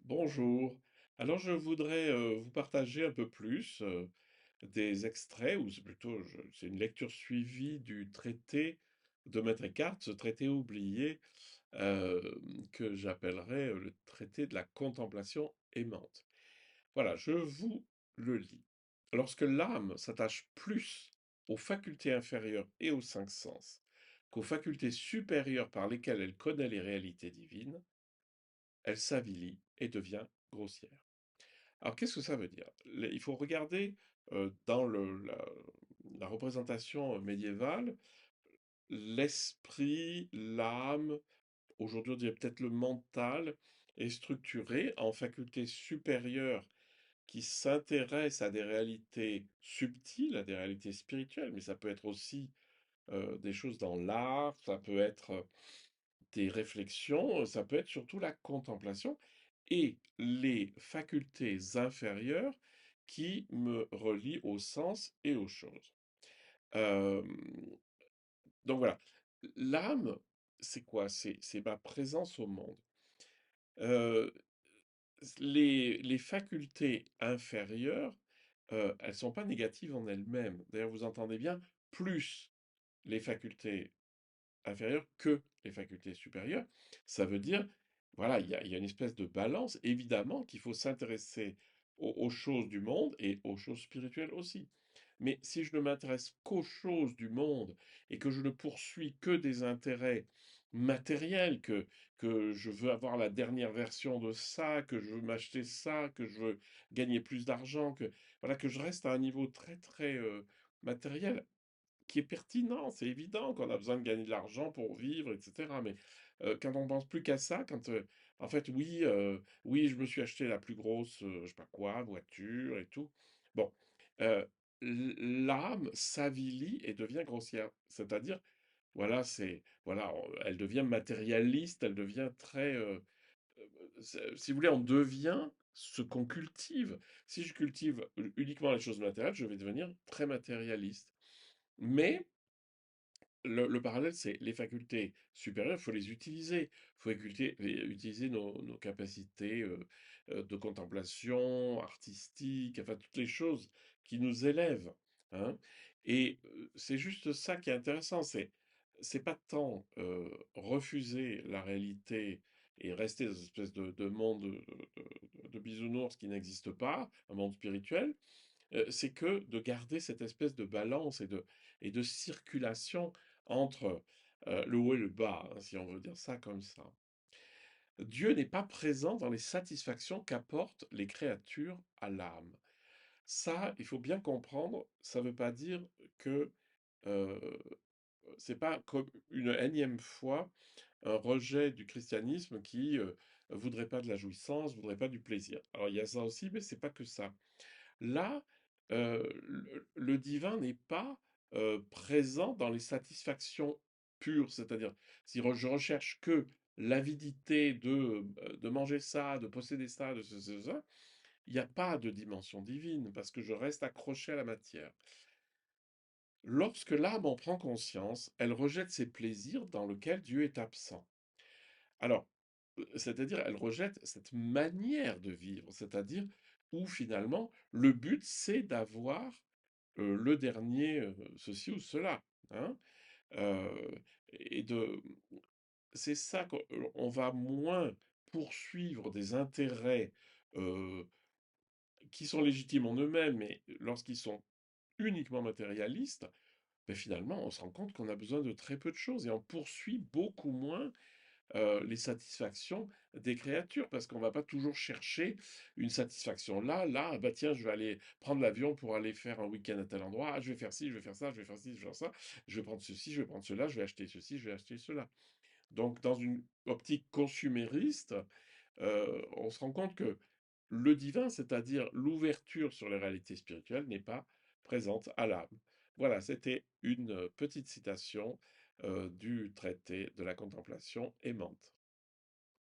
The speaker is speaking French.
Bonjour. Alors je voudrais vous partager un peu plus des extraits, ou c'est plutôt c'est une lecture suivie du traité de Maître Eckhart, ce traité oublié euh, que j'appellerais le traité de la contemplation aimante. Voilà, je vous le lis. Lorsque l'âme s'attache plus aux facultés inférieures et aux cinq sens qu'aux facultés supérieures par lesquelles elle connaît les réalités divines, elle s'avilit et devient grossière. Alors, qu'est-ce que ça veut dire? Il faut regarder dans la représentation médiévale, l'esprit, l'âme, aujourd'hui on dirait peut-être le mental, est structuré en facultés supérieures qui s'intéressent à des réalités subtiles, à des réalités spirituelles, mais ça peut être aussi des choses dans l'art, ça peut être des réflexions, ça peut être surtout la contemplation et les facultés inférieures qui me relient au sens et aux choses. Hem, donc voilà, l'âme, c'est quoi? C'est ma présence au monde. Heu, les facultés inférieures, elles sont pas négatives en elles-mêmes. D'ailleurs, vous entendez bien, plus les facultés inférieures que les facultés supérieures. Ça veut dire, voilà, il y a une espèce de balance, évidemment qu'il faut s'intéresser aux choses du monde et aux choses spirituelles aussi. Mais si je ne m'intéresse qu'aux choses du monde et que je ne poursuis que des intérêts matériels, que je veux avoir la dernière version de ça, que je veux m'acheter ça, que je veux gagner plus d'argent, que, voilà, que je reste à un niveau très très matériel, qui est pertinent, c'est évident qu'on a besoin de gagner de l'argent pour vivre, et cetera. Mais quand on pense plus qu'à ça, quand en fait, oui, oui, je me suis acheté la plus grosse, je sais pas quoi, voiture et tout. Bon, heu, l'âme s'avilit et devient grossière. C'est-à-dire, voilà, voilà, elle devient matérialiste, elle devient très, si vous voulez, on devient ce qu'on cultive. Si je cultive uniquement les choses matérielles, je vais devenir très matérialiste. Mais le parallèle, c'est les facultés supérieures, il faut les utiliser. Il faut utiliser nos capacités de contemplation, artistique, enfin toutes les choses qui nous élèvent, hein. Et c'est juste ça qui est intéressant, c'est pas tant refuser la réalité et rester dans une espèce de monde de bisounours qui n'existe pas, un monde spirituel, c'est que de garder cette espèce de balance et de circulation entre, le haut et le bas, hein, si on veut dire ça comme ça. Dieu n'est pas présent dans les satisfactions qu'apportent les créatures à l'âme. Ça, il faut bien comprendre, ça ne veut pas dire que, heu, c'est pas comme une énième fois un rejet du christianisme qui, voudrait pas de la jouissance, voudrait pas du plaisir. Alors il y a ça aussi, mais c'est pas que ça. Là, le divin n'est pas, présent dans les satisfactions pures, c'est-à-dire si je recherche que l'avidité de manger ça, de posséder ça, de ce, ça, il n'y a pas de dimension divine parce que je reste accroché à la matière. Lorsque l'âme en prend conscience, elle rejette ses plaisirs dans lesquels Dieu est absent. Alors, c'est-à-dire, elle rejette cette manière de vivre, c'est-à-dire où finalement le but c'est d'avoir le dernier, ceci ou cela, hein? Et c'est ça qu'on va moins poursuivre des intérêts, heu, qui sont légitimes en eux-mêmes, mais lorsqu'ils sont uniquement matérialistes, beh, finalement on se rend compte qu'on a besoin de très peu de choses et on poursuit beaucoup moins les satisfactions des créatures, parce qu'on va pas toujours chercher une satisfaction là, ah bah tiens, je vais aller prendre l'avion pour aller faire un week-end à tel endroit, ah, je vais faire ci, je vais faire ça, je vais faire ci, je vais faire ça, je vais prendre ceci, je vais prendre cela, je vais acheter ceci, je vais acheter cela. Donc dans une optique consumériste, on se rend compte que le divin, c'est-à-dire l'ouverture sur les réalités spirituelles, n'est pas présente à l'âme. Voilà, c'était une petite citation du traité de la contemplation aimante.